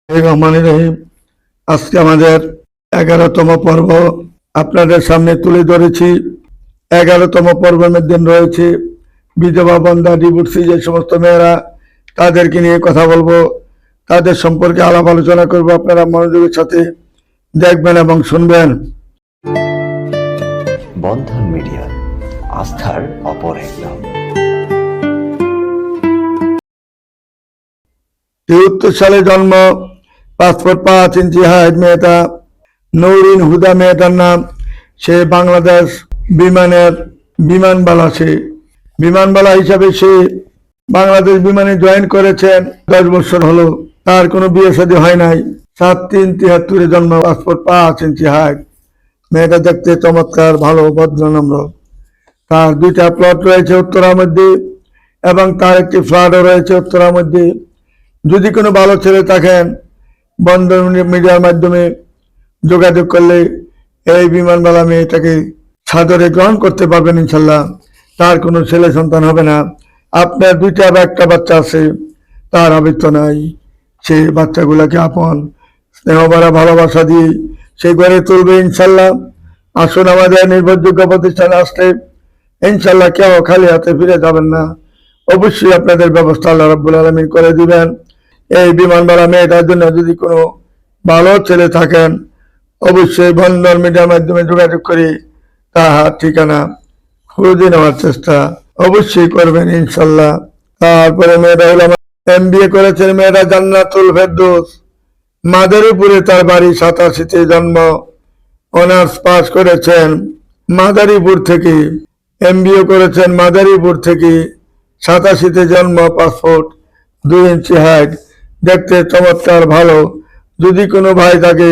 রহমানির রহিম। আজকে আমাদের 11তম পর্ব আপনাদের সামনে তুলে ধরেছি। 11তম পর্বের মধ্যে রয়েছে বিধবা, বন্ধা, ডিভোর্সি যে সমস্ত মেয়েরা, তাদেরকে নিয়ে কথা বলবো, তাদের সম্পর্কে আলাপ আলোচনা করবো। আপনারা মনোযোগের সাথে দেখবেন এবং শুনবেন। বন্ধন মিডিয়া, আস্থার অপর এক নাম। 73 সালে জন্ম, পাসপোর্ট 5 ইঞ্চি হাইট মেয়েটা। নৌরিন হুদা মেয়েটার নাম। সে বাংলাদেশ বিমানবালা, সে বিমানবালা হিসাবে সে বাংলাদেশ বিমানে জয়েন করেছেন। 10 বছর হলো, তার কোনো বিয়ে শাদী হয় নাই। 7/3/73 জন্ম, পাসপোর্ট 5 ইঞ্চি হাইট। মেয়েটা দেখতে চমৎকার, ভালো, ভদ্র, নম্র। তার 2টা প্লট রয়েছে উত্তরার মধ্যে এবং তার একটি ফ্ল্যাটও রয়েছে উত্তরার মধ্যে। যদি কোনো ভালো ছেলে থাকেন, বন্ধন মিডিয়ার মাধ্যমে যোগাযোগ করলে এই বিমানবালা মেয়েটাকে সাদরে গ্রহণ করতে পারবেন ইনশাল্লাহ। তার কোনো ছেলে সন্তান হবে না। আপনার 2টা বা 1টা বাচ্চা আছে, তার আবৃত্ত নাই। সে বাচ্চাগুলাকে আপন স্নেহভরা ভালোবাসা দিয়ে সে গড়ে তুলবে ইনশাল্লাহ। আসুন আমাদের নির্ভরযোগ্য প্রতিষ্ঠানে আসলে ইনশাল্লাহ কেউ খালি হাতে ফিরে যাবেন না। অবশ্যই আপনাদের ব্যবস্থা আল্লাহ রাব্বুল আলামিন করে দিবেন। এই বিমানবালা মেয়েটার জন্য যদি কোনো ভালো ছেলে থাকেন, অবশ্যই বন্ধন মিডিয়ার মাধ্যমে যোগাযোগ করে তাহার ঠিকানা খুঁজে নেওয়ার চেষ্টা অবশ্যই করবেন ইনশাল্লাহ। তারপরে মেয়েটা হলো MBA করেছেন মেয়েটা, জান্নাতুল ফেরদৌস, মাদারীপুরে তার বাড়ি। 87-তে জন্ম, অনার্স পাস করেছেন মাদারীপুর থেকে। MBA করেছেন মাদারীপুর থেকে। 87-তে জন্ম, পাসপোর্ট 2 ইঞ্চি হাইট, দেখতে চমৎকার, ভালো। যদি কোনো ভাই তাকে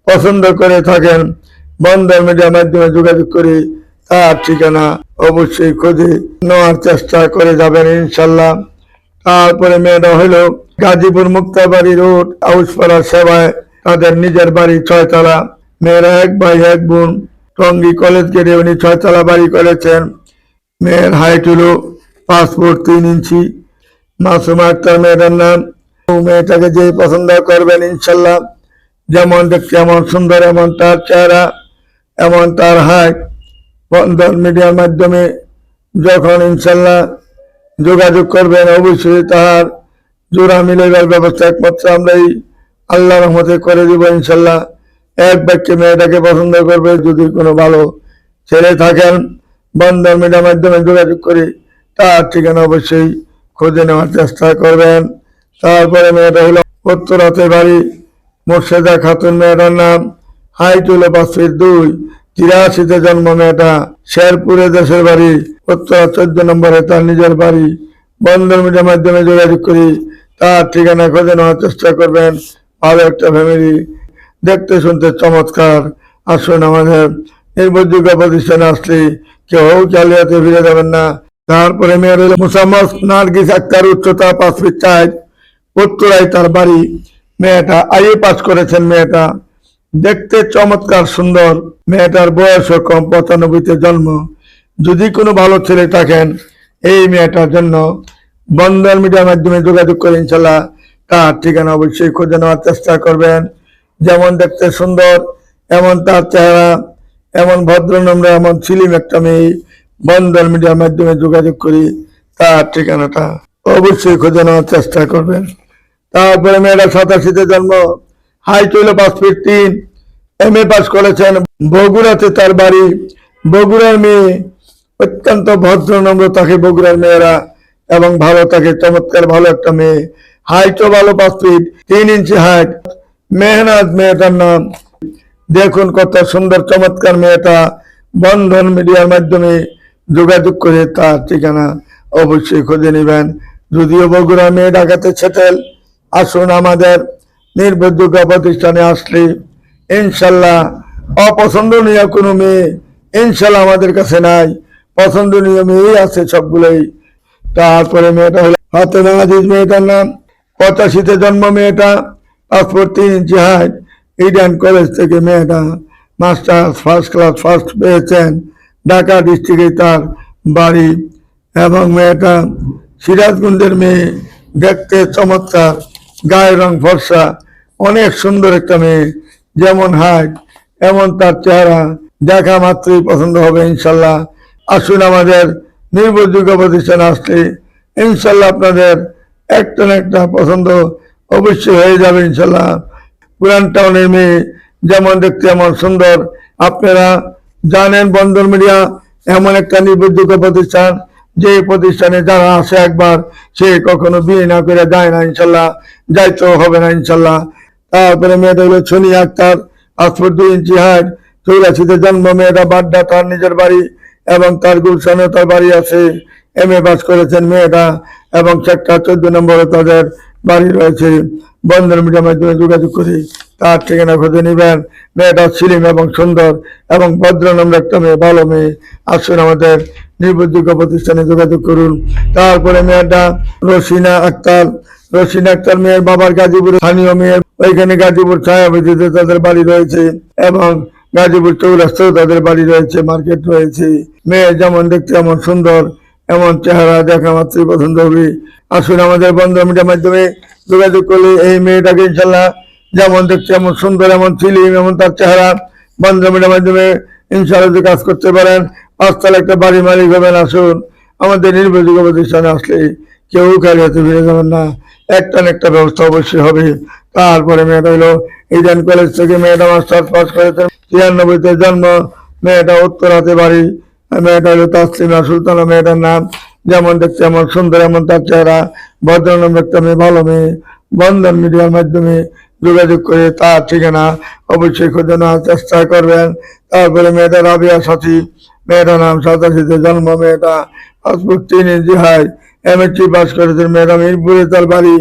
পছন্দ করে থাকেন, বন্ধন মিডিয়ার মাধ্যমে যোগাযোগ করে তার ঠিকানা অবশ্যই খুঁজে নেওয়ার চেষ্টা করে যাবেন ইনশাল্লাহ। তারপরে মেয়েটা হইল গাজীপুর মুক্তাবাড়ি রোড, আউসপাড়ার সেবায় তাদের নিজের বাড়ি 6 তলা। মেয়েরা 1 ভাই 1 বোন। টঙ্গী কলেজ গেটে উনি 6 তলা বাড়ি করেছেন। মেয়ের হাইট হলো পাসপোর্ট 3 ইঞ্চি। মাসুমা আক্তার মেয়েটার নাম। মেয়েটাকে যে পছন্দ করবেন ইনশাল্লাহ, যেমন দেখতে এমন সুন্দর, এমন তার চেহারা, এমন তার হাইট, বন্ধন মিডিয়ার মাধ্যমে যখন ইনশাল্লাহ যোগাযোগ করবেন, অবশ্যই তাহার জোড়া মিলাইবার ব্যবস্থা একমাত্র আমরাই আল্লাহ রহমতে করে দিব ইনশাল্লাহ। এক বাক্যে মেয়েটাকে পছন্দ করবে। যদি কোনো ভালো ছেলে থাকেন, বন্ধন মিডিয়ার মাধ্যমে যোগাযোগ করে তার ঠিকানা অবশ্যই খুঁজে নেওয়ার চেষ্টা করবেন। তারপরে মেয়েটা হলো উত্তরাতে বাড়ি, মোর্শেদা খাতুন মেয়েটার নাম। হাইট হলো 5 ফিট 2। 83-তে জন্ম মেয়েটা। শেরপুরে দেশের বাড়ি, উত্তরা 14 নম্বরে তার নিজের বাড়ি। বন্ধন মিডিয়ার মাধ্যমে যোগাযোগ করি তার ঠিকানা খুঁজে নেওয়ার চেষ্টা করবেন। ভালো একটা ফ্যামিলি, দেখতে শুনতে চমৎকার। আসুন আমাদের নির্ভরযোগ্য প্রতিষ্ঠানে আসলে কেউ জালিয়াতে ফিরে যাবেন না। তারপরে মেয়ের হলো মুসাম্মদ নার্গিস আক্তার, উচ্চতা 5 ফিট 4, উত্তরায় তার বাড়ি। মেয়েটা IE পাস করেছেন। মেয়েটা দেখতে চমৎকার, সুন্দর। মেয়েটার বয়সও কম, 95-তে জন্ম। যদি কোনো ভালো ছেলে থাকেন, এই মেয়েটার জন্য বন্ধন মিডিয়ার মাধ্যমে যোগাযোগ করে ইনশাল্লাহ তার ঠিকানা অবশ্যই খুঁজে নেওয়ার চেষ্টা করবেন। যেমন দেখতে সুন্দর, এমন তার চেহারা, এমন ভদ্র, নম্র, এমন ছিলিম একটা মেয়ে। বন্ধন মিডিয়ার মাধ্যমে যোগাযোগ করি তার ঠিকানাটা অবশ্যই খুঁজে নেওয়ার চেষ্টা করবেন। তারপরে মেয়েটা 87-তে জন্ম, হাইট হইল 5 ফিট 3, MA পাস করেছেন। বগুড়াতে তার বাড়ি। বগুড়ার মেয়ে, অত্যন্ত ভদ্র, নম্র থাকে বগুড়ার মেয়েরা, এবং ভালো থাকে, চমৎকার, ভালো একটা মেয়ে। হাইটও ভালো, 5 ফিট 3 ইঞ্চি হাইট। মেহনাত মেয়েটার নাম। দেখুন কত সুন্দর, চমৎকার মেয়েটা। বন্ধন মিডিয়ার মাধ্যমে যোগাযোগ করে তার ঠিকানা অবশ্যই খুঁজে নেবেন। যদিও বগুড়া মেয়ে, ঢাকাতে সেটেল। আসুন আমাদের নির্ভরযোগ্য প্রতিষ্ঠানে আসলে ইনশাল্লাহ অপছন্দনীয় কোনো মেয়ে ইনশাল্লাহ আমাদের কাছে নাই। পছন্দনীয় মেয়ে আছে সবগুলোই। তারপরে মেয়েটা হলো ফাতেমা আজিজ মেয়েটার নাম। 85-তে জন্ম মেয়েটা। পাসপোর্ট 3 ইঞ্চি হাইট। ইডেন কলেজ থেকে মেয়েটা মাস্টার্স ফার্স্ট ক্লাস ফার্স্ট পেয়েছেন। ঢাকা ডিস্ট্রিক্টে তার বাড়ি। এবং মেয়েটা সিরাজগঞ্জের মেয়ে, দেখতে চমৎকার, গায়ের রং ফর্সা, অনেক সুন্দর একটা মেয়ে, যেমন হাইট এমন তার চেহারা, দেখা মাত্রই পছন্দ হবে ইনশাল্লাহ। আসুন আমাদের নির্ভরযোগ্য প্রতিষ্ঠানে আসলে ইনশাল্লাহ আপনাদের একটা না একটা পছন্দ অবশ্যই হয়ে যাবে ইনশাল্লাহ। পুরান টাউনের মেয়ে, যেমন দেখতে এমন সুন্দর। আপনারা জানেন বন্দর মিডিয়া এমন একটা নির্ভরযোগ্য প্রতিষ্ঠান, যে প্রতিষ্ঠানে যারা আসে একবার সে কখনো বিয়ে না করে যায় না ইনশাল্লাহ, যাইতেও হবে না ইনশাল্লাহ। তারপরে মেয়েটা হলো সোনিয়া আক্তার, 5 ফুট 2 ইঞ্চি হাইট, 84-তে জন্ম। মেয়েটা বাড্ডা তার নিজের বাড়ি, এবং তার গুলশানে তার বাড়ি আছে। MA পাস করেছেন মেয়েটা, এবং সেক্টর 14 নম্বরে তাদের বাড়ি রয়েছে। বন্ধন মিডিয়ার মাধ্যমে যোগাযোগ করে তার ঠিকানা খুঁজে নেবেন। মেয়েটা স্লিম এবং সুন্দর এবং ভদ্রনম্র একটা মেয়ে, ভালো মেয়ে। আসুন আমাদের নির্ভরযোগ্য প্রতিষ্ঠানে যোগাযোগ করুন। তারপরে মেয়েটা রোশিনা আক্তার। রোশিনা আক্তার মেয়ের বাবার গাজীপুর স্থানীয় মেয়ের, ওইখানে গাজীপুর ছায়াবতীতে তাদের বাড়ি রয়েছে, এবং গাজীপুর চৌরাস্তাও তাদের বাড়ি রয়েছে, মার্কেট রয়েছে। মেয়ে যেমন দেখতে এমন সুন্দর, এমন চেহারা, দেখা মাত্রই পছন্দ হবে। আসুন আমাদের বন্ধন মিডিয়ার মাধ্যমে যোগাযোগ করলে এই মেয়েটাকে ইনশাল্লাহ যেমন দেখতে এমন সুন্দর, এমন ফিলিম, এমন তার চেহারা, বন্ধন মিডিয়ার মাধ্যমে ইনশাল্লাহ কাজ করতে পারেন। 5 তলা একটা বাড়ি মালিক হবেন। আসুন আমাদের নির্ভরযোগ্য প্রতিষ্ঠানে আসলে কেউ খালি হাতে ফিরে যাবেন না, একটা না একটা ব্যবস্থা অবশ্যই হবে। তারপরে মেয়েটা হলো ইডেন কলেজ থেকে মেয়েটা মাস্টার্স পাস করেছেন, 93-তে জন্ম। মেয়েটা উত্তরাতে বাড়ি। মেয়েটা হলো তাসলিমা সুলতানা মেয়েটার নাম। যেমন দেখতে এমন সুন্দর, এমন তার চেহারা, ভদ্রনম্র একটা মেয়ে, ভালো মেয়ে। বন্ধন মিডিয়ার মাধ্যমে যোগাযোগ করে তার ঠিকানা অবশ্যই খুঁজে নেওয়ার চেষ্টা করবেন। তারপরে মেয়েটা রাবিয়া সাথী, মেয়েটার নাম 87-তে জন্ম। মেয়েটা 5 ফুট 3 ইঞ্চি হাইট, MSc পাস করেছেন। মেয়েটা মিরপুরে তার বাড়ি,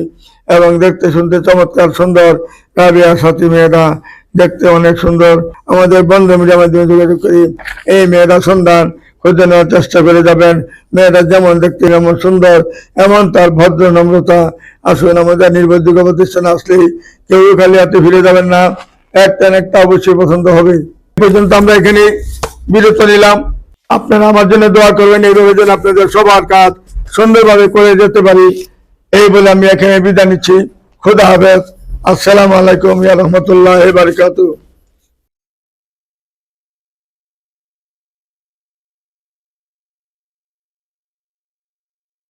এবং দেখতে শুনতে চমৎকার সুন্দর। রাবিয়া সাথী মেয়েটা দেখতে অনেক সুন্দর। আমাদের বন্ধন মিডিয়ার মাধ্যমে যোগাযোগ করি এই মেয়েটা সন্ধান খুঁজে নেওয়ার চেষ্টা করে যাবেন। মেয়েটা যেমন দেখতে এমন সুন্দর, এমন তার ভদ্র নম্রতা। আসুন আমাদের নির্ভরযোগ্য প্রতিষ্ঠানে আসলে কেউ খালি হাতে ফিরে যাবেন না, একটা না একটা অবশ্যই পছন্দ হবে। এ পর্যন্ত আমরা এখানে বিরত নিলাম। আপনারা আমার জন্য দোয়া করবেন, এইভাবে যেন আপনাদের সবার কাজ সুন্দরভাবে করে যেতে পারি, এই বলে আমি এখানে বিদায় নিচ্ছি। খুদা হাফেজ। আসসালামু আলাইকুম ওয়া রাহমাতুল্লাহি ওয়া বারাকাতুহু।